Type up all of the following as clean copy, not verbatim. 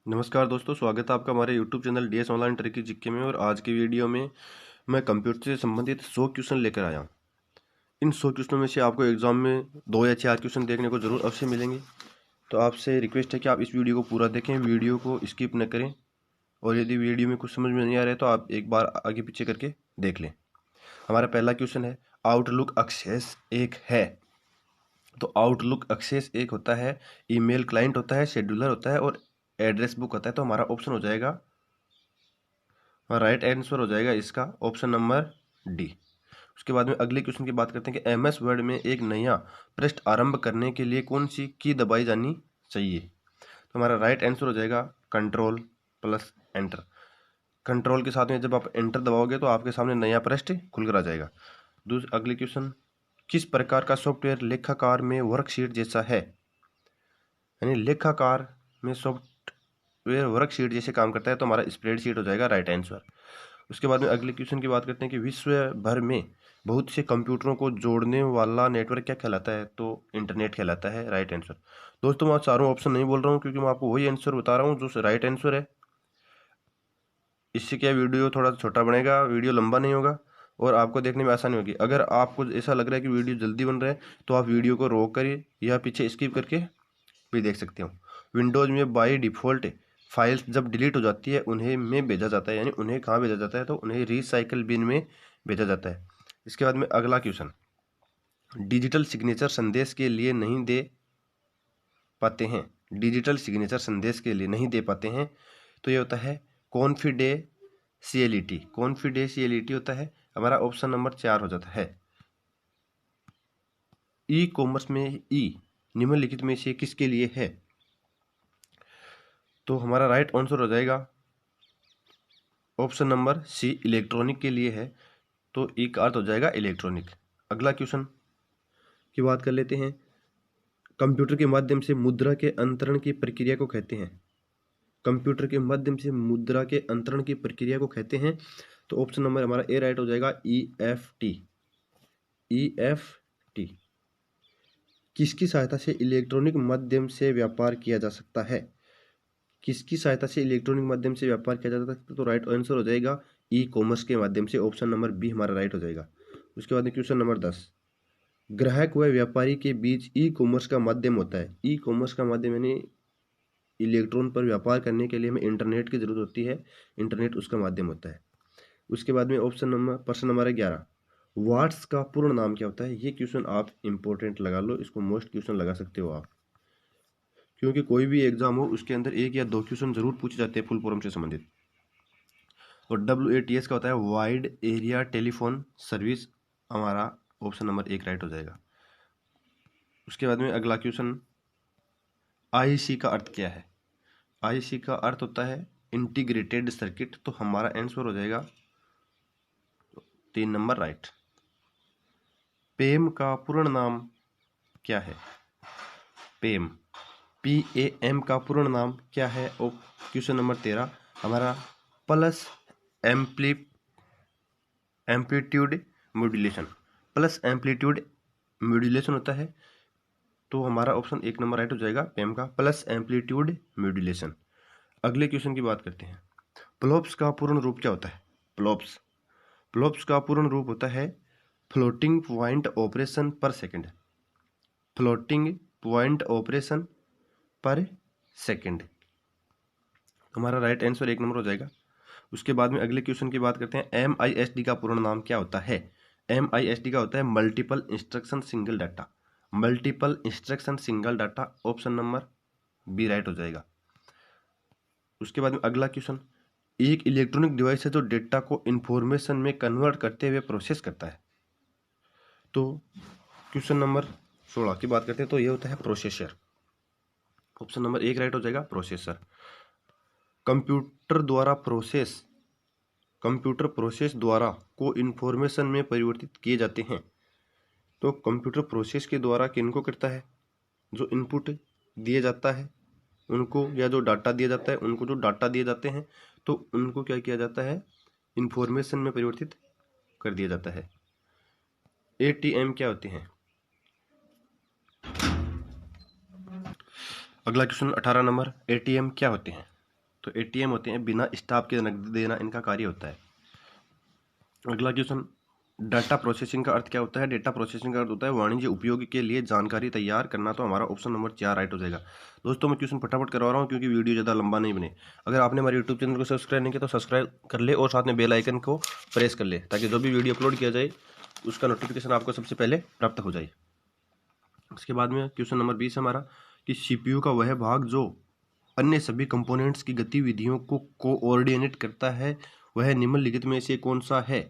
नमस्कार दोस्तों, स्वागत है आपका हमारे YouTube channel DS online tricky जिक्के में। और आज की वीडियो में मैं कंप्यूटर से संबंधित 100 क्वेश्चन लेकर आया हूँ। इन 100 क्वेश्चनों में से आपको एग्जाम में 2 या 4 क्वेश्चन देखने को जरूर अवश्य मिलेंगे। तो आपसे रिक्वेस्ट है कि आप इस वीडियो को पूरा देखें, वीडियो को स्किप न करें। और यदि वीडियो में कुछ समझ में नहीं आ रहा है तो आप एक बार आगे पीछे करके देख लें। हमारा पहला क्वेश्चन है, आउटलुक एक्सेस एक है। तो आउटलुक एक्सेस एक होता है, ईमेल क्लाइंट होता है, शेड्यूलर होता है और एड्रेस बुक होता है। तो हमारा ऑप्शन हो जाएगा, राइट आंसर हो जाएगा इसका ऑप्शन नंबर डी। उसके बाद में अगले क्वेश्चन की बात करते हैं कि MS वर्ड में एक नया पृष्ठ आरंभ करने के लिए कौन सी की दबाई जानी चाहिए। तो हमारा राइट आंसर हो जाएगा कंट्रोल प्लस एंटर। कंट्रोल के साथ में जब आप एंटर दबाओगे तो आपके सामने नया पृष्ठ खुलकर आ जाएगा। अगले क्वेश्चन, किस प्रकार का सॉफ्टवेयर लेखाकार में वर्कशीट जैसा है। यानी लेखाकार में सॉफ्टवेयर वर्कशीट जैसे काम करता है। तो हमारा स्प्रेडशीट हो जाएगा राइट आंसर। उसके बाद में अगले क्वेश्चन की बात करते हैं कि विश्व भर में बहुत से कंप्यूटरों को जोड़ने वाला नेटवर्क क्या कहलाता है। तो इंटरनेट कहलाता है राइट आंसर। दोस्तों मैं चारों ऑप्शन नहीं बोल रहा हूँ क्योंकि मैं आपको वही आंसर बता रहा हूँ जो राइट आंसर है। इससे क्या वीडियो थोड़ा छोटा बनेगा, वीडियो लंबा नहीं होगा और आपको देखने में आसानी होगी। अगर आपको ऐसा लग रहा है कि वीडियो जल्दी बन रहा है तो आप वीडियो को रोक करिए या पीछे स्किप करके भी देख सकते हो। विंडोज़ में बाई डिफ़ॉल्ट फाइल्स जब डिलीट हो जाती है उन्हें में भेजा जाता है। यानी उन्हें कहाँ भेजा जाता है, तो उन्हें रिसाइकल बिन में भेजा जाता है। इसके बाद में अगला क्वेश्चन, डिजिटल सिग्नेचर संदेश के लिए नहीं दे पाते हैं। डिजिटल सिग्नेचर संदेश के लिए नहीं दे पाते हैं तो ये होता है कॉन्फिडेंशियलिटी। कॉन्फिडेंशियलिटी होता है हमारा ऑप्शन नंबर 4 हो जाता है। ई कॉमर्स में ई निम्नलिखित में से किसके लिए है। तो हमारा राइट आंसर हो जाएगा ऑप्शन नंबर सी, इलेक्ट्रॉनिक के लिए है। तो ई का अर्थ हो जाएगा इलेक्ट्रॉनिक। अगला क्वेश्चन की बात कर लेते हैं, कंप्यूटर के माध्यम से मुद्रा के अंतरण की प्रक्रिया को कहते हैं। कंप्यूटर के माध्यम से मुद्रा के अंतरण की प्रक्रिया को कहते हैं। तो ऑप्शन नंबर हमारा ए राइट हो जाएगा EFT। EFT किसकी सहायता से इलेक्ट्रॉनिक माध्यम से व्यापार किया जा सकता है। किसकी सहायता से इलेक्ट्रॉनिक माध्यम से व्यापार किया जा सकता है। तो राइट आंसर हो जाएगा ई कॉमर्स के माध्यम से। ऑप्शन नंबर बी हमारा राइट हो जाएगा। उसके बाद में क्वेश्चन नंबर 10, ग्राहक व व्यापारी के बीच ई कॉमर्स का माध्यम होता है। ई कॉमर्स का माध्यम यानी इलेक्ट्रॉन पर व्यापार करने के लिए हमें इंटरनेट की जरूरत होती है। इंटरनेट उसका माध्यम होता है। उसके बाद में प्रश्न नंबर 11, वाट्स का पूर्ण नाम क्या होता है। ये क्वेश्चन आप इंपॉर्टेंट लगा लो, इसको मोस्ट क्वेश्चन लगा सकते हो आप, क्योंकि कोई भी एग्जाम हो उसके अंदर 1 या 2 क्वेश्चन जरूर पूछे जाते हैं फुल फॉर्म से संबंधित। और WATS का होता है वाइड एरिया टेलीफोन सर्विस। हमारा ऑप्शन नंबर 1 राइट हो जाएगा। उसके बाद में अगला क्वेश्चन, IC का अर्थ क्या है। IC का अर्थ होता है इंटीग्रेटेड सर्किट। तो हमारा आंसर हो जाएगा 3 नंबर राइट। पेम का पूर्ण नाम क्या है। पेम PAM का पूर्ण नाम क्या है। और क्वेश्चन नंबर 13 हमारा pulse amplitude modulation. Pulse amplitude modulation होता है। तो हमारा ऑप्शन 1 नंबर राइट हो जाएगा, पेम का पल्स एम्पलीट्यूड मॉड्यूलेशन। अगले क्वेश्चन की बात करते हैं, प्लॉप्स का पूर्ण रूप क्या होता है। प्लॉप्स का पूर्ण रूप होता है फ्लोटिंग पॉइंट ऑपरेशन पर सेकंड। फ्लोटिंग पॉइंट ऑपरेशन पर सेकंड। हमारा राइट आंसर 1 नंबर हो जाएगा। उसके बाद में अगले क्वेश्चन की बात करते हैं, MISD का पूर्ण नाम क्या होता है। MISD का होता है multiple instruction single data. Multiple instruction single data, option number B right हो जाएगा। उसके बाद में अगला क्वेश्चन, एक इलेक्ट्रॉनिक डिवाइस है जो डेटा को इंफॉर्मेशन में कन्वर्ट करते हुए प्रोसेस करता है। तो क्वेश्चन नंबर 16 की बात करते हैं, तो ये होता है प्रोसेसर। ऑप्शन नंबर 1 राइट हो जाएगा, प्रोसेसर। कंप्यूटर प्रोसेस द्वारा को इन्फॉर्मेशन में परिवर्तित किए जाते हैं। तो कंप्यूटर प्रोसेस के द्वारा किनको करता है, जो इनपुट दिए जाता है उनको, या जो डाटा दिया जाता है उनको। जो डाटा दिए जाते हैं तो उनको क्या किया जाता है, इन्फॉर्मेशन में परिवर्तित कर दिया जाता है। ATM क्या होते हैं। अगला क्वेश्चन 18 नंबर, ATM क्या होते हैं। तो एटीएम होते हैं बिना स्टाफ के नकदी देना, इनका कार्य होता है। अगला क्वेश्चन, डाटा प्रोसेसिंग का अर्थ क्या होता है? डेटा प्रोसेसिंग का अर्थ होता है वाणिज्य उपयोग के लिए जानकारी तैयार करना। तो हमारा ऑप्शन नंबर 4 राइट हो जाएगा। दोस्तों मैं क्वेश्चन फटाफट करवा रहा हूँ क्योंकि वीडियो ज़्यादा लंबा नहीं बने। अगर आपने हमारे यूट्यूब चैनल को सब्सक्राइब नहीं किया तो सब्सक्राइब कर ले और साथ में बेल आइकन को प्रेस कर ले ताकि जो भी वीडियो अपलोड किया जाए उसका नोटिफिकेशन आपको सबसे पहले प्राप्त हो जाए। उसके बाद में क्वेश्चन नंबर 20 हमारा कि सीपीयू का वह भाग जो अन्य सभी कंपोनेंट्स की गतिविधियों को कोऑर्डिनेट करता है वह निम्नलिखित में से कौन सा है?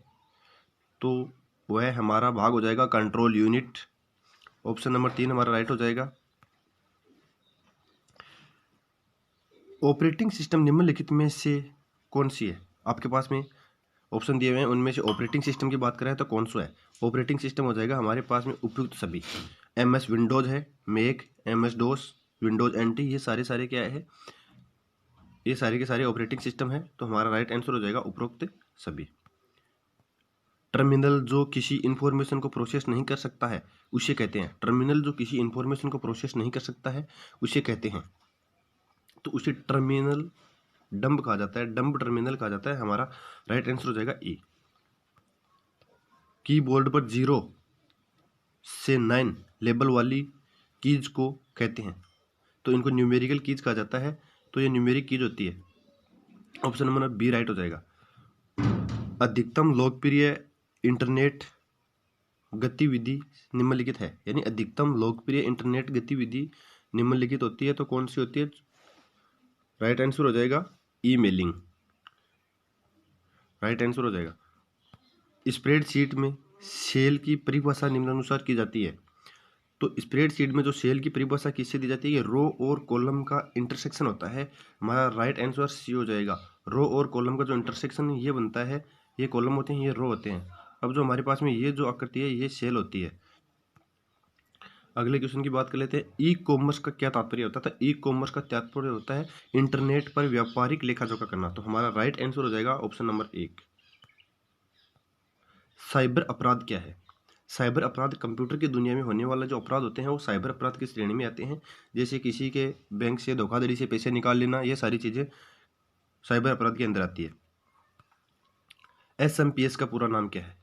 तो वह हमारा भाग हो जाएगा कंट्रोल यूनिट। ऑप्शन नंबर 3 हमारा राइट हो जाएगा। ऑपरेटिंग सिस्टम निम्नलिखित में से कौन सी है? आपके पास में ऑप्शन दिए हुए हैं, उनमें से ऑपरेटिंग सिस्टम की बात करें तो कौन सा है? ऑपरेटिंग सिस्टम हो जाएगा हमारे पास में उपयुक्त सभी। MS विंडोज़ है, मैक, MS डोस, विंडोज NT, ये सारे क्या है? ये सारे के सारे ऑपरेटिंग सिस्टम है। तो हमारा राइट आंसर हो जाएगा उपरोक्त सभी। टर्मिनल जो किसी इंफॉर्मेशन को प्रोसेस नहीं कर सकता है उसे कहते हैं, टर्मिनल जो किसी इंफॉर्मेशन को प्रोसेस नहीं कर सकता है उसे कहते हैं, तो उसे टर्मिनल डंब कहा जाता है, डंब टर्मिनल कहा जाता है। हमारा राइट आंसर हो जाएगा ई। कीबोर्ड पर 0 से 9 लेबल वाली कीज को कहते हैं, तो इनको न्यूमेरिकल कीज कहा जाता है। तो ये न्यूमेरिक कीज होती है। ऑप्शन नंबर बी राइट हो जाएगा। अधिकतम लोकप्रिय इंटरनेट गतिविधि निम्नलिखित है, यानी अधिकतम लोकप्रिय इंटरनेट गतिविधि निम्नलिखित होती है, तो कौन सी होती है? राइट आंसर हो जाएगा ईमेलिंग। राइट आंसर हो जाएगा। स्प्रेडशीट में सेल की परिभाषा निम्नानुसार की जाती है, तो स्प्रेडशीट में जो सेल की परिभाषा किससे दी जाती है? रो और कॉलम का इंटरसेक्शन होता है। हमारा राइट आंसर सी हो जाएगा। रो और कॉलम का जो इंटरसेक्शन ये बनता है, ये कॉलम होते हैं, ये रो होते हैं। अब जो हमारे पास में ये जो आकृति है ये सेल होती है। अगले क्वेश्चन की बात कर लेते हैं। ई कॉमर्स का क्या तात्पर्य होता है? ई कॉमर्स का तात्पर्य होता है इंटरनेट पर व्यापारिक लेखा जोखा करना। तो हमारा राइट आंसर हो जाएगा ऑप्शन नंबर 1। साइबर अपराध क्या है? साइबर अपराध कंप्यूटर की दुनिया में होने वाला जो अपराध होते हैं वो साइबर अपराध की श्रेणी में आते हैं। जैसे किसी के बैंक से धोखाधड़ी से पैसे निकाल लेना, ये सारी चीज़ें साइबर अपराध के अंदर आती है। SMPS का पूरा नाम क्या है?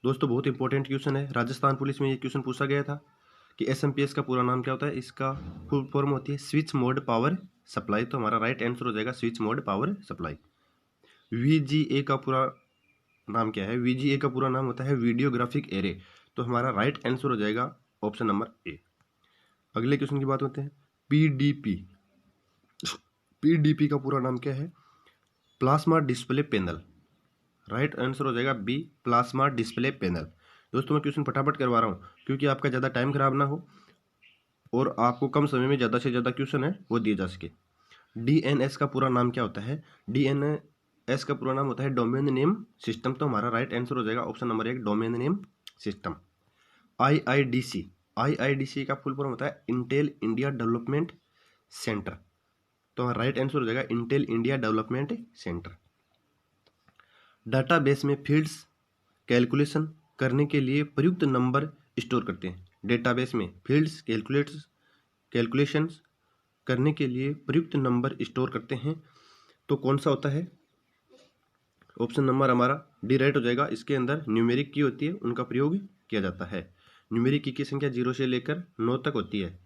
दोस्तों बहुत इंपॉर्टेंट क्वेश्चन है, राजस्थान पुलिस में ये क्वेश्चन पूछा गया था कि SMPS का पूरा नाम क्या होता है। इसका फुल फॉर्म होती है स्विच मोड पावर सप्लाई। तो हमारा राइट आंसर हो जाएगा switch mode power supply. VGA का पूरा नाम क्या है? VGA का पूरा नाम होता है वीडियोग्राफिक एरे। तो हमारा राइट आंसर हो जाएगा ऑप्शन नंबर ए। अगले क्वेश्चन की बात होते हैं। PDP का पूरा नाम क्या है? Plasma display panel. Right answer हो जाएगा बी, प्लाज्मा डिस्प्ले पैनल। दोस्तों मैं क्वेश्चन फटाफट करवा रहा हूँ क्योंकि आपका ज़्यादा टाइम खराब ना हो और आपको कम समय में ज़्यादा से ज़्यादा क्वेश्चन है वो दिए जा सके। DNS का पूरा नाम क्या होता है? DNS का पूरा नाम होता है डोमेन नेम सिस्टम। तो हमारा राइट आंसर हो जाएगा option number 1 domain name system. IIDC का फुल फॉर्म होता है इंटेल इंडिया डेवलपमेंट सेंटर। तो राइट आंसर हो जाएगा Intel India development centre. Database में फील्ड्स कैलकुलेशन करने के लिए प्रयुक्त नंबर स्टोर करते हैं। डेटाबेस में फील्ड्स कैलकुलेशंस करने के लिए प्रयुक्त नंबर स्टोर करते हैं, तो कौन सा होता है? ऑप्शन नंबर हमारा डी राइट हो जाएगा। इसके अंदर न्यूमेरिक की होती है, उनका प्रयोग किया जाता है। न्यूमेरिक की संख्या 0 से लेकर 9 तक होती है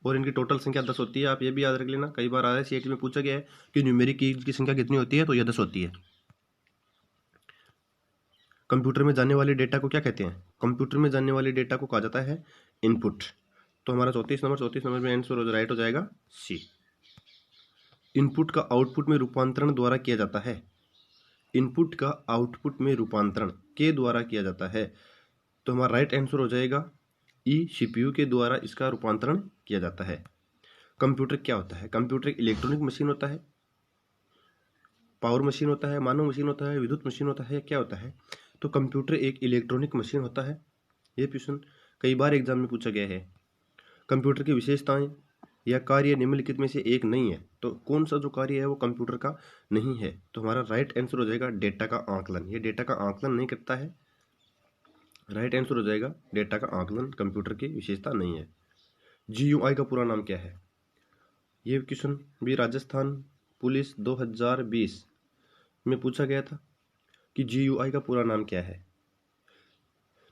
और इनकी टोटल संख्या 10 होती है। आप ये भी याद रख लेना, कई बार RSCET में पूछा गया है कि न्यूमेरिक की संख्या कितनी होती है, तो यह 10 होती है। कंप्यूटर में जाने वाले डेटा को क्या कहते हैं? कंप्यूटर में जाने वाले डेटा को कहा जाता है इनपुट। तो हमारा 34 नंबर में आंसर राइट हो जाएगा सी। इनपुट का आउटपुट में रूपांतरण द्वारा किया जाता है। इनपुट का आउटपुट में रूपांतरण के द्वारा किया जाता है, तो हमारा राइट आंसर हो जाएगा ई, CPU के द्वारा इसका रूपांतरण किया जाता है। कंप्यूटर क्या होता है? कंप्यूटर एक इलेक्ट्रॉनिक मशीन होता है, पावर मशीन होता है, मानव मशीन होता है, विद्युत मशीन होता है, क्या होता है? तो कंप्यूटर एक इलेक्ट्रॉनिक मशीन होता है। ये क्वेश्चन कई बार एग्जाम में पूछा गया है। कंप्यूटर की विशेषताएं या कार्य निम्नलिखित में से एक नहीं है, तो कौन सा जो कार्य है वो कंप्यूटर का नहीं है? तो हमारा राइट आंसर हो जाएगा डेटा का आंकलन। ये डेटा का आंकलन नहीं करता है। राइट आंसर हो जाएगा डेटा का आंकलन कंप्यूटर की विशेषता नहीं है। GUI का पूरा नाम क्या है? ये क्वेश्चन भी राजस्थान पुलिस 2020 में पूछा गया था कि GUI का पूरा नाम क्या है।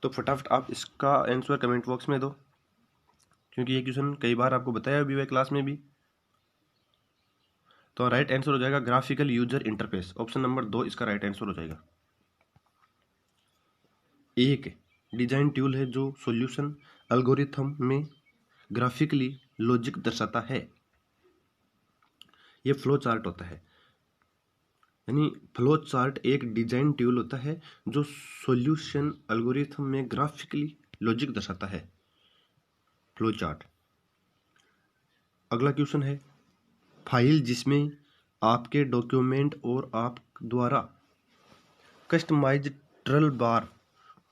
तो फटाफट आप इसका आंसर कमेंट बॉक्स में दो, क्योंकि ये क्वेश्चन कई बार आपको बताया भी हुआ है क्लास में भी। तो राइट आंसर हो जाएगा graphical user interface, option number 2 इसका राइट आंसर हो जाएगा। एक डिजाइन टूल है जो सॉल्यूशन एल्गोरिथम में ग्राफिकली लॉजिक दर्शाता है। ये फ्लो चार्ट होता है, यानी फ्लो चार्ट एक डिजाइन टूल होता है जो सॉल्यूशन एल्गोरिथम में ग्राफिकली लॉजिक दर्शाता है, फ्लो चार्ट। अगला क्वेश्चन है फाइल जिसमें आपके डॉक्यूमेंट और आप द्वारा कस्टमाइज्ड टर्ल बार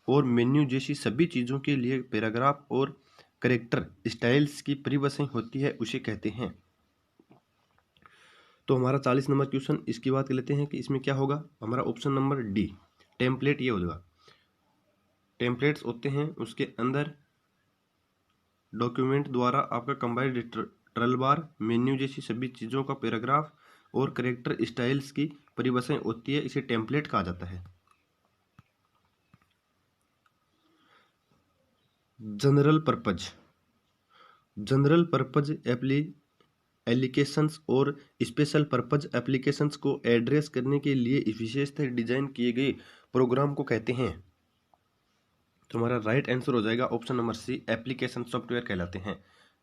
और मेन्यू जैसी सभी चीज़ों के लिए पैराग्राफ और कैरेक्टर स्टाइल्स की परिभाषाएं होती है उसे कहते हैं। तो हमारा 40 नंबर क्वेश्चन इसकी बात कर लेते हैं कि इसमें क्या होगा। हमारा ऑप्शन नंबर डी टेम्पलेट ये होगा। टेम्पलेट्स होते हैं उसके अंदर डॉक्यूमेंट द्वारा आपका कंबाइंड टर्ल बार, मेन्यू जैसी सभी चीज़ों का पैराग्राफ और कैरेक्टर स्टाइल्स की परिभाषाएं होती है, इसे टेम्पलेट कहा जाता है। जनरल पर्पज एप्लीकेशंस और स्पेशल पर्पज एप्लीकेशंस को एड्रेस करने के लिए विशेषतः डिजाइन किए गए प्रोग्राम को कहते हैं। तो हमारा राइट आंसर हो जाएगा option number C, application software कहलाते हैं।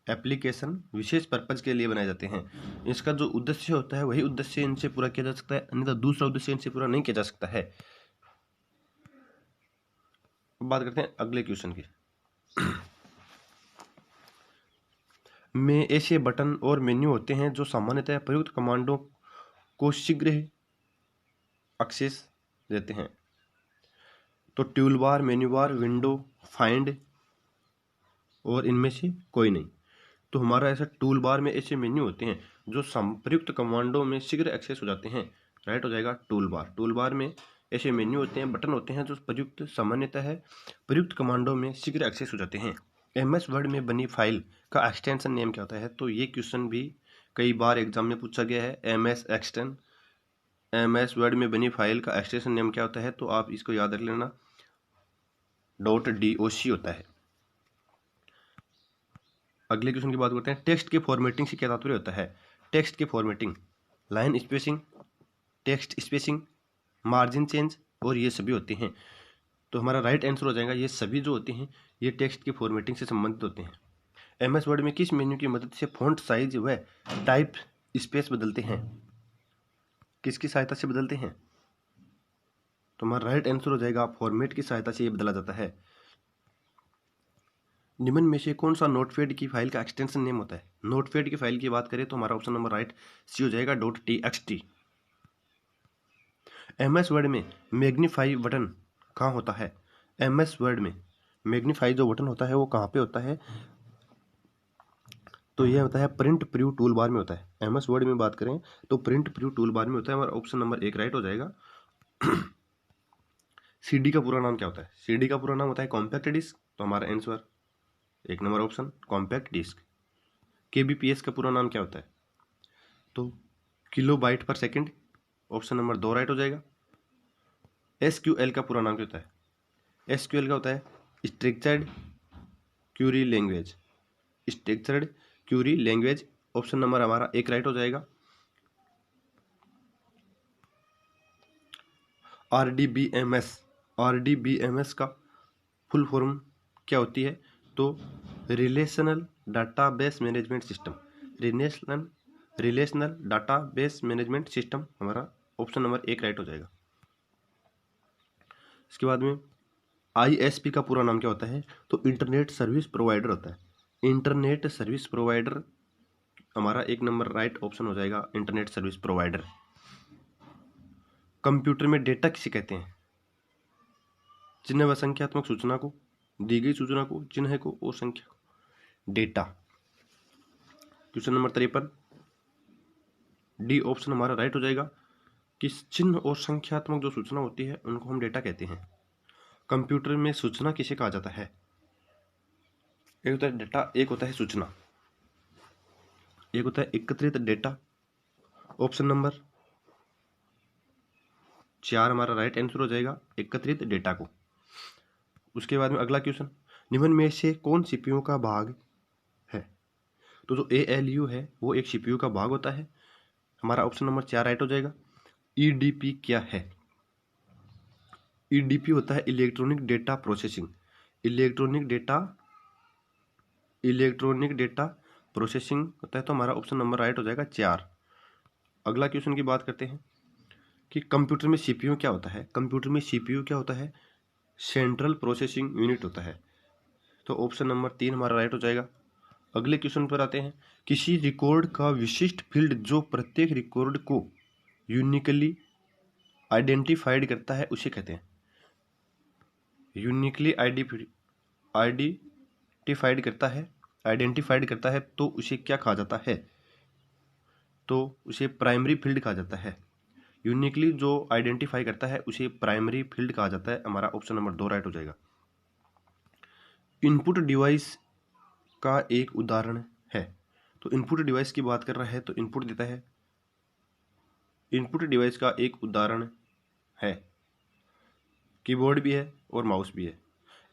एप्लीकेशन विशेष पर्पज के लिए बनाए जाते हैं। इसका जो उद्देश्य होता है वही उद्देश्य इनसे पूरा किया जा सकता है, अन्यथा दूसरा उद्देश्य इनसे पूरा नहीं किया जा सकता है। बात करते हैं अगले क्वेश्चन की। में ऐसे बटन और मेन्यू होते हैं जो सामान्यतः प्रयुक्त कमांडों को शीघ्र एक्सेस देते हैं। तो tool bar, menu bar, window, find और इनमें से कोई नहीं। तो हमारा ऐसा टूल बार में ऐसे मेन्यू होते हैं जो प्रयुक्त कमांडों में शीघ्र एक्सेस हो जाते हैं, राइट हो जाएगा टूल बार। टूल बार में ऐसे मेन्यू होते हैं, बटन होते हैं जो प्रयुक्त सामान्यतः है प्रयुक्त कमांडों में शीघ्र एक्सेस हो जाते हैं। MS वर्ड में बनी फाइल का एक्सटेंशन नेम क्या होता है। तो ये क्वेश्चन भी कई बार एग्जाम में पूछा गया है। MS वर्ड में बनी फाइल का एक्सटेंशन नेम क्या होता है, तो आप इसको याद रख लेना, .doc होता है। अगले क्वेश्चन की बात करते हैं। टेक्स्ट के फॉर्मेटिंग से क्या तात्पर्य होता है। टेक्स्ट के formatting, line spacing, text spacing, margin change और ये सभी होते हैं। तो हमारा राइट आंसर हो जाएगा ये सभी जो होते हैं ये टेक्स्ट की फॉर्मेटिंग से संबंधित होते हैं। MS वर्ड में किस मेन्यू की मदद से फॉन्ट साइज व टाइप स्पेस बदलते हैं, किसकी सहायता से बदलते हैं। तो हमारा राइट आंसर हो जाएगा फॉर्मेट की सहायता से ये बदला जाता है। निम्न में से कौन सा नोटपैड की फाइल का एक्सटेंशन नेम होता है। नोटपैड की फाइल की बात करें तो हमारा ऑप्शन नंबर राइट सी हो जाएगा .txt। MS वर्ड में मैग्नीफाई बटन कहाँ होता है। MS वर्ड में मैग्नीफाई जो बटन होता है वो कहाँ पे होता है, तो यह होता है प्रिंट प्रीव्यू टूल बार में होता है। MS वर्ड में बात करें तो प्रिंट प्रीव्यू टूल बार में होता है। हमारा ऑप्शन नंबर 1 राइट हो जाएगा। CD का पूरा नाम क्या होता है। CD का पूरा नाम होता है कॉम्पैक्ट डिस्क। तो हमारा answer 1 number option compact disc. KBPS का पूरा नाम क्या होता है, तो किलोबाइट पर सेकंड, ऑप्शन नंबर 2 राइट हो जाएगा। SQL का पूरा नाम क्या होता है। SQL का होता है structured Curie language, structured Curie language, option number हमारा 1 राइट हो जाएगा। RDBMS का फुल फॉर्म क्या होती है, तो relational database management system, relational database management system हमारा ऑप्शन नंबर 1 राइट हो जाएगा। इसके बाद में ISP का पूरा नाम क्या होता है, तो इंटरनेट सर्विस प्रोवाइडर होता है। इंटरनेट सर्विस प्रोवाइडर हमारा 1 नंबर राइट ऑप्शन हो जाएगा, इंटरनेट सर्विस प्रोवाइडर। कंप्यूटर में डेटा किसे कहते हैं। चिन्ह व संख्यात्मक सूचना को, दी गई सूचना को, चिन्ह को और संख्या को, data. Question number 53 D option हमारा राइट हो जाएगा कि चिन्ह और संख्यात्मक जो सूचना होती है उनको हम डेटा कहते हैं। कंप्यूटर में सूचना किसे कहा जाता है, एक होता है डेटा, एक होता है सूचना। एक होता है एकत्रित डेटा, ऑप्शन नंबर 4 हमारा राइट आंसर हो जाएगा एकत्रित डेटा को। उसके बाद में अगला क्वेश्चन, निम्न में से कौन सीपीयू का भाग है? तो जो ALU है वो एक सीपीयू का भाग होता है, हमारा ऑप्शन नंबर 4 राइट हो जाएगा। EDP क्या है? EDP होता है electronic data processing, electronic data processing होता है, तो हमारा ऑप्शन नंबर राइट हो जाएगा 4। अगला क्वेश्चन की बात करते हैं कि कंप्यूटर में सीपीयू क्या होता है? कंप्यूटर में सीपीयू क्या होता है? सेंट्रल प्रोसेसिंग यूनिट होता है, तो ऑप्शन नंबर 3 हमारा राइट हो जाएगा। अगले क्वेश्चन पर आते हैं, किसी रिकॉर्ड का विशिष्ट फील्ड जो प्रत्येक रिकॉर्ड को यूनिकली आइडेंटिफाइड करता है उसे कहते हैं। यूनिकली आइडेंटिफाइड करता है तो उसे क्या कहा जाता है? तो उसे प्राइमरी फील्ड कहा जाता है। यूनिकली जो आइडेंटिफाई करता है उसे प्राइमरी फील्ड कहा जाता है, हमारा ऑप्शन नंबर 2 राइट हो जाएगा। इनपुट डिवाइस का एक उदाहरण है, तो इनपुट डिवाइस की बात कर रहा है तो इनपुट देता है, इनपुट डिवाइस का एक उदाहरण है, कीबोर्ड भी है और माउस भी है,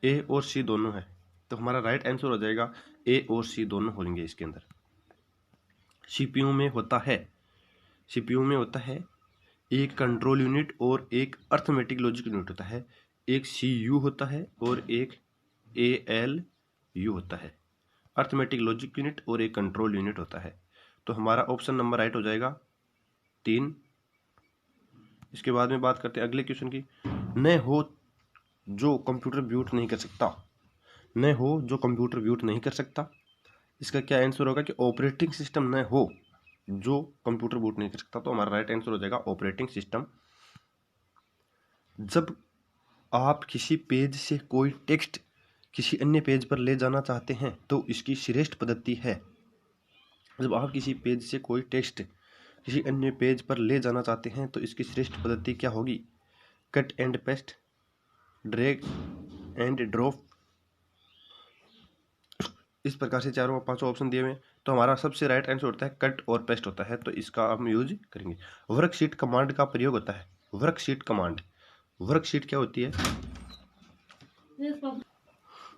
ए और सी दोनों है, तो हमारा राइट आंसर हो जाएगा ए और सी दोनों होंगे इसके अंदर। सीपीयू में होता है एक कंट्रोल यूनिट और एक अर्थमेटिक लॉजिक यूनिट होता है, एक CU होता है और एक ALU होता है, अर्थमेटिक लॉजिक यूनिट और एक कंट्रोल यूनिट होता है, तो हमारा ऑप्शन नंबर राइट हो जाएगा 3। इसके बाद में बात करते हैं अगले क्वेश्चन की, न हो जो कंप्यूटर बूट नहीं कर सकता, इसका क्या आंसर होगा कि ऑपरेटिंग सिस्टम न हो जो कंप्यूटर बूट नहीं कर सकता, तो हमारा राइट आंसर हो जाएगा ऑपरेटिंग सिस्टम। जब आप किसी पेज से कोई टेक्स्ट किसी अन्य पेज पर ले जाना चाहते हैं तो इसकी श्रेष्ठ पद्धति है। जब आप किसी पेज से कोई टेक्स्ट किसी अन्य पेज पर ले जाना चाहते हैं तो इसकी श्रेष्ठ पद्धति क्या होगी? Cut and paste, drag and drop, इस प्रकार से चारों पांचों ऑप्शन दिए हुए हैं, तो हमारा सबसे राइट आंसर होता है कट और पेस्ट होता है, तो इसका हम यूज करेंगे। वर्कशीट कमांड का प्रयोग होता है, वर्कशीट क्या होती है?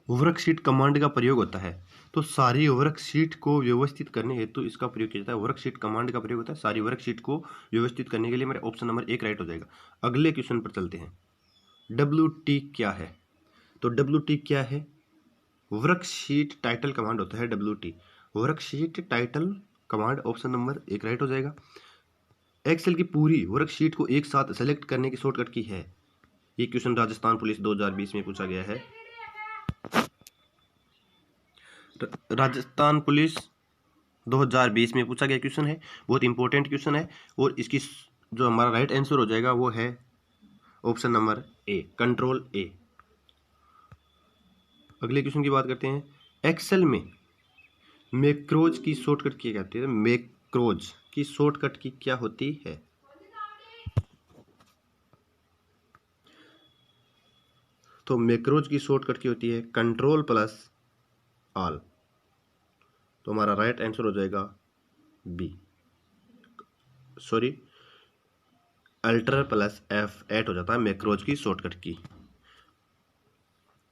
वर्कशीट कमांड का प्रयोग होता है, तो सारी वर्कशीट को व्यवस्थित करने हेतु इसका प्रयोग किया जाता है। वर्कशीट कमांड का प्रयोग होता है सारी वर्कशीट को व्यवस्थित करने के लिए, मेरा ऑप्शन नंबर 1 राइट हो जाएगा। अगले क्वेश्चन पर चलते हैं, WT क्या है? तो WT क्या है? वर्कशीट टाइटल कमांड होता है WT, worksheet title command, option number 1 right हो जाएगा। एक्सेल की पूरी वर्कशीट को एक साथ सेलेक्ट करने की शॉर्टकट की है, ये क्वेश्चन राजस्थान पुलिस 2020 में पूछा गया है। राजस्थान पुलिस 2020 में पूछा गया क्वेश्चन है, बहुत इंपॉर्टेंट क्वेश्चन है, और इसकी जो हमारा राइट आंसर हो जाएगा वो है option number A, control A। अगले क्वेश्चन की बात करते हैं, एक्सेल में मैक्रोज की शॉर्टकट की कहती है, मैक्रोज की शॉर्टकट की क्या होती है? तो मैक्रोज की शॉर्टकट की होती है कंट्रोल प्लस ऑल, तो हमारा राइट आंसर हो जाएगा B, sorry alter plus F8 हो जाता है मैक्रोज की शॉर्टकट की।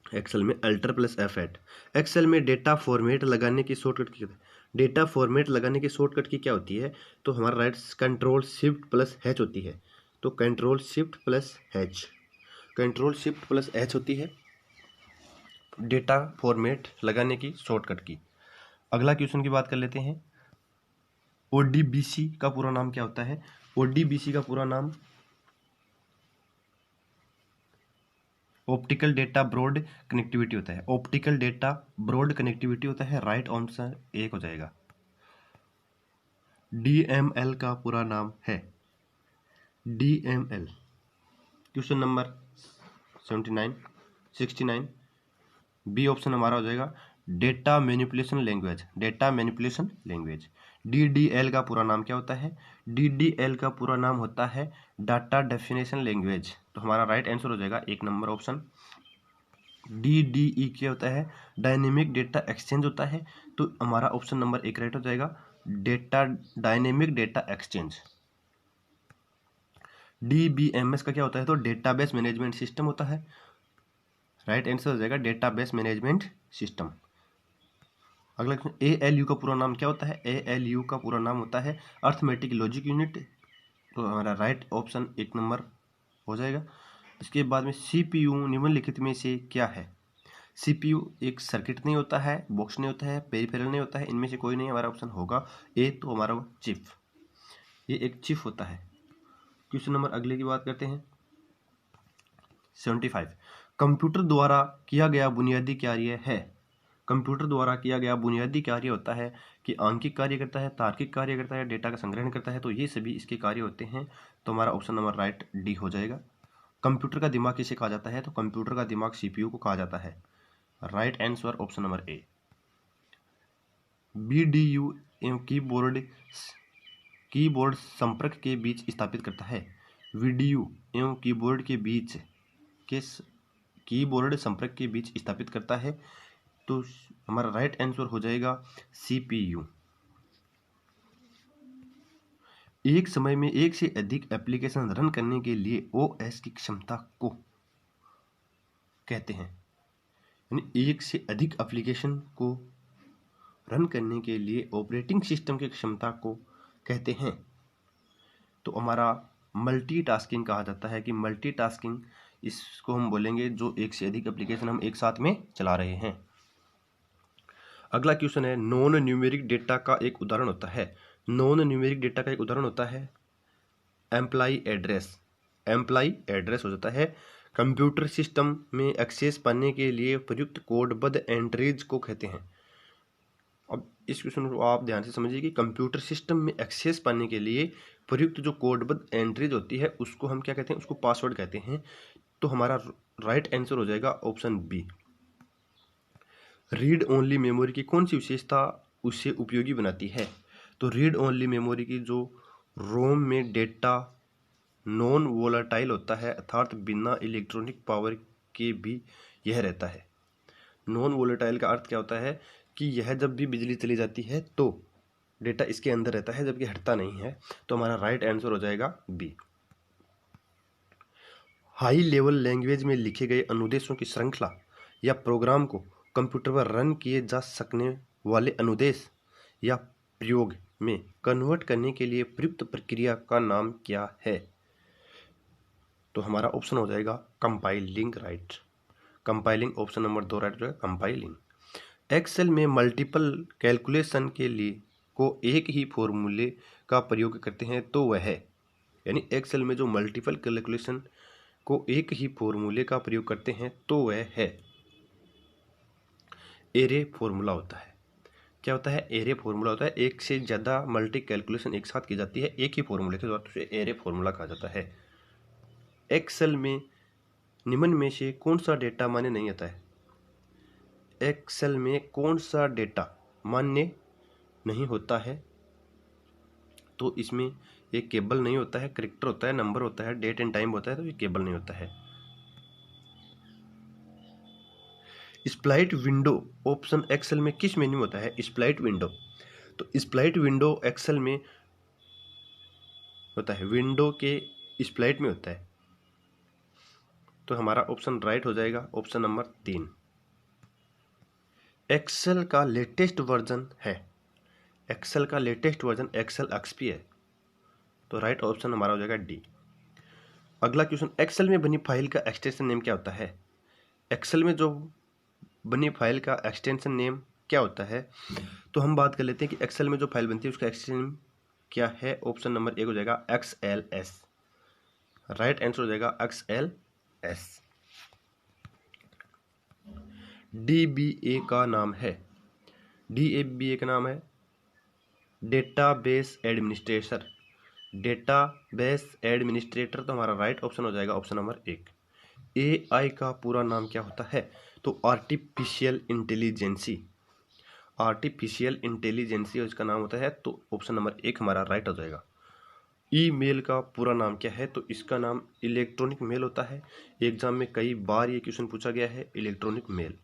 एक्सेल में अल्टर प्लस F8। एक्सेल में डेटा फॉर्मेट लगाने की शॉर्टकट की, डेटा फॉर्मेट लगाने की शॉर्टकट की क्या होती है? तो हमारा right control shift plus H होती है, तो कंट्रोल शिफ्ट प्लस H होती है डेटा फॉर्मेट लगाने की शॉर्टकट की। अगला क्वेश्चन की बात कर लेते हैं, ODBC का पूरा नाम क्या होता है? ODBC का पूरा नाम ऑप्टिकल डेटा ब्रॉड कनेक्टिविटी होता है, ऑप्टिकल डेटा ब्रॉड कनेक्टिविटी होता है, राइट आंसर 1 हो जाएगा। DML का पूरा नाम है DML, question number 69 B option हमारा हो जाएगा डेटा मैनिपुलेशन लैंग्वेज। DDL का पूरा नाम क्या होता है? DDL का पूरा नाम होता है डाटा डेफिनेशन लैंग्वेज, तो हमारा राइट आंसर हो जाएगा 1 नंबर ऑप्शन। DDE क्या होता है? डायनेमिक डेटा एक्सचेंज होता है, तो हमारा ऑप्शन नंबर 1 राइट हो जाएगा। Data dynamic data exchange. DBMS का क्या होता है? तो डेटाबेस मैनेजमेंट सिस्टम होता है। राइट आंसर हो जाएगा डेटाबेस मैनेजमेंट सिस्टम। अगला क्वेश्चन, ALU का पूरा नाम क्या होता है? ALU का पूरा नाम होता है अर्थमेटिक लॉजिक यूनिट। तो हमारा राइट ऑप्शन 1 नंबर हो जाएगा। इसके बाद में CPU निम्नलिखित में से क्या है? CPU एक सर्किट नहीं होता है, बॉक्स नहीं होता है, पेरिफेरल नहीं होता है, इनमें से कोई नहीं हमारा ऑप्शन होगा ए। तो हमारा चिप, ये एक चिप होता है। क्वेश्चन नंबर अगले की बात करते हैं 75। कंप्यूटर द्वारा किया गया बुनियादी कार्य है। कंप्यूटर द्वारा किया गया बुनियादी कार्य होता है कि आंकिक कार्य करता है, तार्किक कार्य करता है, डेटा का संग्रहण करता है। तो ये सभी इसके कार्य होते हैं। तो हमारा ऑप्शन नंबर राइट डी हो जाएगा। कंप्यूटर का दिमाग किसे कहा जाता है? तो कंप्यूटर का दिमाग CPU को कहा जाता है। Right answer option number A. BDU एवं कीबोर्ड संपर्क के बीच स्थापित करता है। VDU एवं कीबोर्ड के बीच कीबोर्ड संपर्क के बीच स्थापित करता है। तो हमारा राइट आंसर हो जाएगा CPU। एक समय में एक से अधिक एप्लीकेशन रन करने के लिए OS की क्षमता को कहते हैं। यानी एक से अधिक एप्लीकेशन को रन करने के लिए ऑपरेटिंग सिस्टम की क्षमता को कहते हैं। तो हमारा मल्टीटास्किंग कहा जाता है कि मल्टीटास्किंग इसको हम बोलेंगे जो एक से अधिक एप्लीकेशन हम एक साथ में चला रहे हैं। अगला क्वेश्चन है, नॉन न्यूमेरिक डेटा का एक उदाहरण होता है। नॉन न्यूमेरिक डेटा का एक उदाहरण होता है एम्प्लॉय एड्रेस। एम्प्लॉय एड्रेस हो जाता है कंप्यूटर सिस्टम में एक्सेस पाने के लिए प्रयुक्त कोडबद्ध एंट्रीज को कहते हैं। अब इस क्वेश्चन को आप ध्यान से समझिए कि कंप्यूटर सिस्टम में एक्सेस पाने के लिए प्रयुक्त जो कोडबद्ध एंट्रीज होती है उसको हम क्या कहते हैं? उसको पासवर्ड कहते हैं। तो हमारा राइट आंसर हो जाएगा option B. Read only memory की कौन सी विशेषता उसे उपयोगी बनाती है? तो रीड ओनली मेमोरी की जो रोम में डेटा नॉन वोलाटाइल होता है, अर्थात बिना इलेक्ट्रॉनिक पावर के भी यह रहता है। नॉन वोलेटाइल का अर्थ क्या होता है कि यह जब भी बिजली चली जाती है तो डेटा इसके अंदर रहता है, जबकि हटता नहीं है। तो हमारा राइट आंसर हो जाएगा बी। हाई लेवल लैंग्वेज में लिखे गए अनुदेशों की श्रृंखला या प्रोग्राम को कंप्यूटर पर रन किए जा सकने वाले अनुदेश या प्रयोग में कन्वर्ट करने के लिए प्रयुक्त प्रक्रिया का नाम क्या है? तो हमारा ऑप्शन हो जाएगा compiling. Right, compiling option number 2 right हो जाएगा, कंपाइलिंग। एक्सेल में मल्टीपल कैलकुलेशन के लिए को एक ही फॉर्मूले का प्रयोग करते हैं तो वह है, यानी एक्सेल में जो मल्टीपल कैलकुलेशन को एक ही फॉर्मूले का प्रयोग करते हैं तो वह है एरे फॉर्मूला होता है। क्या होता है? एरे फॉर्मूला होता है। एक से ज़्यादा मल्टी कैलकुलेशन एक साथ की जाती है एक ही फॉर्मूले के द्वारा, तो उसे एरे फॉर्मूला कहा जाता है। एक्सेल में निम्न में से कौन सा डेटा मान्य नहीं आता है? एक्सेल में कौन सा डेटा मान्य नहीं होता है? तो इसमें एक केबल नहीं होता है, कैरेक्टर होता है, नंबर होता है, डेट एंड टाइम होता है। तो ये केबल नहीं होता है। स्प्लाइट विंडो ऑप्शन एक्सेल में किस मेन्यू में होता है? स्प्लाइट विंडो, तो स्प्लाइट विंडो एक्सेल में होता है, विंडो के स्प्लाइट में होता है। तो हमारा ऑप्शन राइट हो जाएगा, ऑप्शन नंबर 3। एक्सेल का लेटेस्ट वर्जन है, एक्सेल का लेटेस्ट वर्जन एक्सेल XP है। तो राइट ऑप्शन हमारा हो जाएगा डी। अगला क्वेश्चन, एक्सेल में बनी फाइल का एक्सटेंशन नेम क्या होता है? एक्सेल में जो बनी फाइल का एक्सटेंशन नेम क्या होता है? तो हम बात कर लेते हैं कि एक्सेल में जो फाइल बनती है उसका एक्सटेंशन नेम क्या है। ऑप्शन नंबर 1 हो जाएगा XLS। राइट आंसर हो जाएगा XLS। DBA का नाम है, DBA का नाम है डेटाबेस एडमिनिस्ट्रेटर। Database administrator. तो हमारा राइट ऑप्शन हो जाएगा ऑप्शन नंबर 1। AI का पूरा नाम क्या होता है? तो आर्टिफिशियल इंटेलिजेंसी। आर्टिफिशियल इंटेलिजेंसी इसका नाम होता है। तो ऑप्शन नंबर 1 हमारा राइट हो जाएगा। ईमेल का पूरा नाम क्या है? तो इसका नाम इलेक्ट्रॉनिक मेल होता है। एग्जाम में कई बार ये क्वेश्चन पूछा गया है, इलेक्ट्रॉनिक मेल।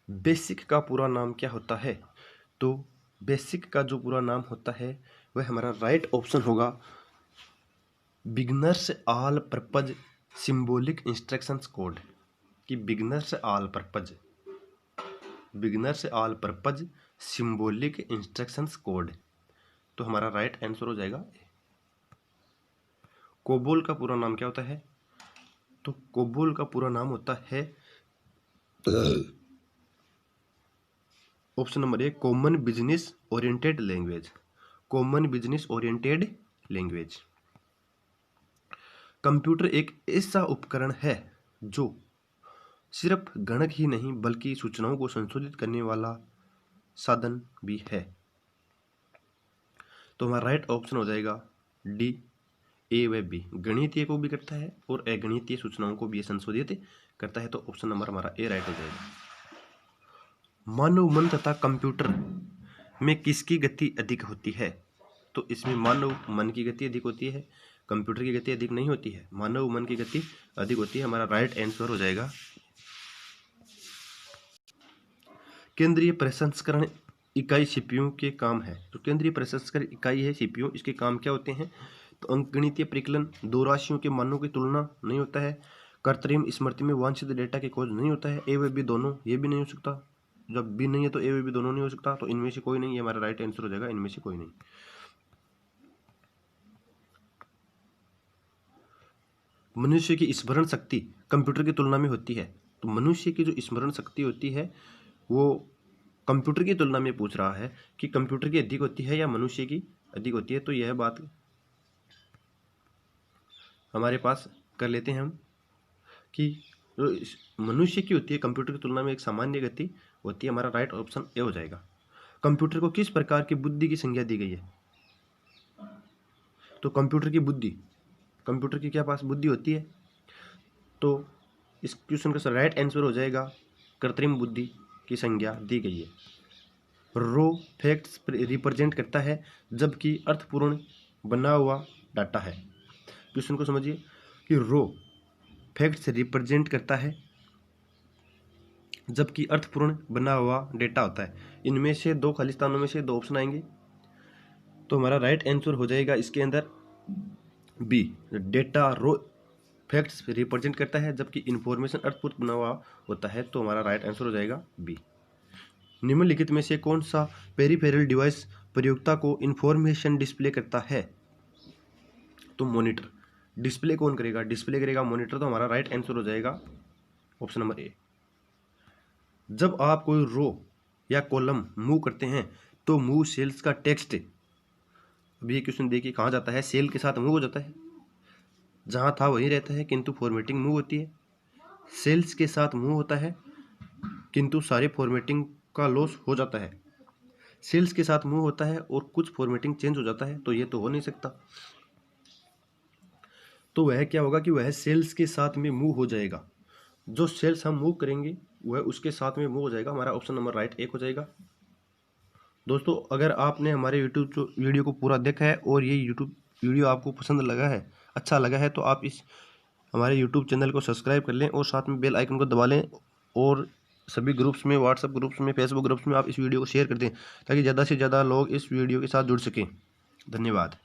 बेसिक का पूरा नाम क्या होता है? तो बेसिक का जो पूरा नाम होता है वह हमारा राइट ऑप्शन होगा beginners all purpose symbolic instructions code कि beginners all purpose symbolic instructions code. तो हमारा राइट आंसर हो जाएगा कोबोल का पूरा नाम क्या होता है? तो कोबोल का पूरा नाम होता है option number A common business oriented language. Common business oriented language. Computer एक ऐसा उपकरण है जो सिर्फ गणक ही नहीं बल्कि सूचनाओं को संशोधित करने वाला साधन भी है। तो हमारा राइट ऑप्शन हो जाएगा डी, ए व बी। गणितीय को भी करता है और अगणितीय सूचनाओं को भी संशोधित करता है। तो ऑप्शन नंबर हमारा ए राइट हो जाएगा। मानव मन तथा कंप्यूटर में किसकी गति अधिक होती है? तो इसमें मानव मन की गति अधिक होती है, कंप्यूटर की गति अधिक नहीं होती है, मानव मन की गति अधिक होती है। हमारा राइट आंसर हो जाएगा केंद्रीय प्रसंस्करण इकाई सीपीयू के काम है। तो केंद्रीय प्रसंस्करण इकाई है सीपीयू, इसके काम क्या होते हैं? तो अंकगणितीय परिकलन, दो राशियों के मानों की तुलना नहीं होता है, कृत्रिम स्मृति में वांछित डेटा की खोज नहीं होता है, ए व बी दोनों, ये भी नहीं हो सकता। जब बी नहीं है तो ए व बी दोनों नहीं हो सकता। तो इनमें से कोई नहीं, ये हमारा राइट आंसर हो जाएगा, इनमें से कोई नहीं। मनुष्य की स्मरण शक्ति कंप्यूटर की तुलना में होती है। तो मनुष्य की जो स्मरण शक्ति होती है वो कंप्यूटर की तुलना में पूछ रहा है कि कंप्यूटर की अधिक होती है या मनुष्य की अधिक होती है। तो यह बात हमारे पास कर लेते हैं हम कि जो मनुष्य की होती है कंप्यूटर की तुलना में एक सामान्य गति होती है। हमारा राइट ऑप्शन ए हो जाएगा। कंप्यूटर को किस प्रकार की बुद्धि की संज्ञा दी गई है? तो कंप्यूटर की बुद्धि, कंप्यूटर की क्या पास बुद्धि होती है? तो इस क्वेश्चन का राइट आंसर हो जाएगा कृत्रिम बुद्धि की संज्ञा दी गई है। रो फैक्ट्स रिप्रेजेंट करता है जबकि अर्थपूर्ण बना हुआ डाटा है। क्वेश्चन को समझिए कि रो फैक्ट्स रिप्रेजेंट करता है जबकि अर्थपूर्ण बना हुआ डेटा होता है। इनमें से दो खाली स्थानों में से दो ऑप्शन आएंगे। तो हमारा राइट आंसर हो जाएगा इसके अंदर बी, डेटा रो फैक्ट्स रिप्रेजेंट करता है जबकि इंफॉर्मेशन अर्थपूर्ण बना हुआ होता है। तो हमारा राइट आंसर हो जाएगा बी। निम्नलिखित में से कौन सा पेरिफेरल डिवाइस प्रयोक्ता को इंफॉर्मेशन डिस्प्ले करता है? तो मॉनिटर। डिस्प्ले कौन करेगा? डिस्प्ले करेगा मॉनिटर। तो हमारा राइट आंसर हो जाएगा ऑप्शन नंबर ए। जब आप कोई रो या कॉलम मूव करते हैं तो मूव सेल्स का टेक्स्ट, अभी ये क्वेश्चन देखिए कहाँ जाता है, सेल के साथ मूव हो जाता है, जहाँ था वहीं रहता है किंतु फॉर्मेटिंग मूव होती है। सेल्स के साथ मूव होता है किंतु सारी फॉर्मेटिंग का लॉस हो जाता है। सेल्स के साथ मूव होता है और कुछ फॉर्मेटिंग चेंज हो जाता है। तो ये तो हो नहीं सकता। तो वह क्या होगा कि वह सेल्स के साथ में मूव हो जाएगा। जो सेल्स हम मूव करेंगे वह उसके साथ में मूव हो जाएगा। हमारा ऑप्शन नंबर राइट एक हो जाएगा। दोस्तों अगर आपने हमारे यूट्यूब वीडियो को पूरा देखा है और ये यूट्यूब वीडियो आपको पसंद लगा है, अच्छा लगा है, तो आप इस हमारे यूट्यूब चैनल को सब्सक्राइब कर लें और साथ में बेल आइकन को दबा लें और सभी ग्रुप्स में, व्हाट्सएप ग्रुप्स में, फेसबुक ग्रुप्स में आप इस वीडियो को शेयर कर दें ताकि ज़्यादा से ज़्यादा लोग इस वीडियो के साथ जुड़ सकें। धन्यवाद।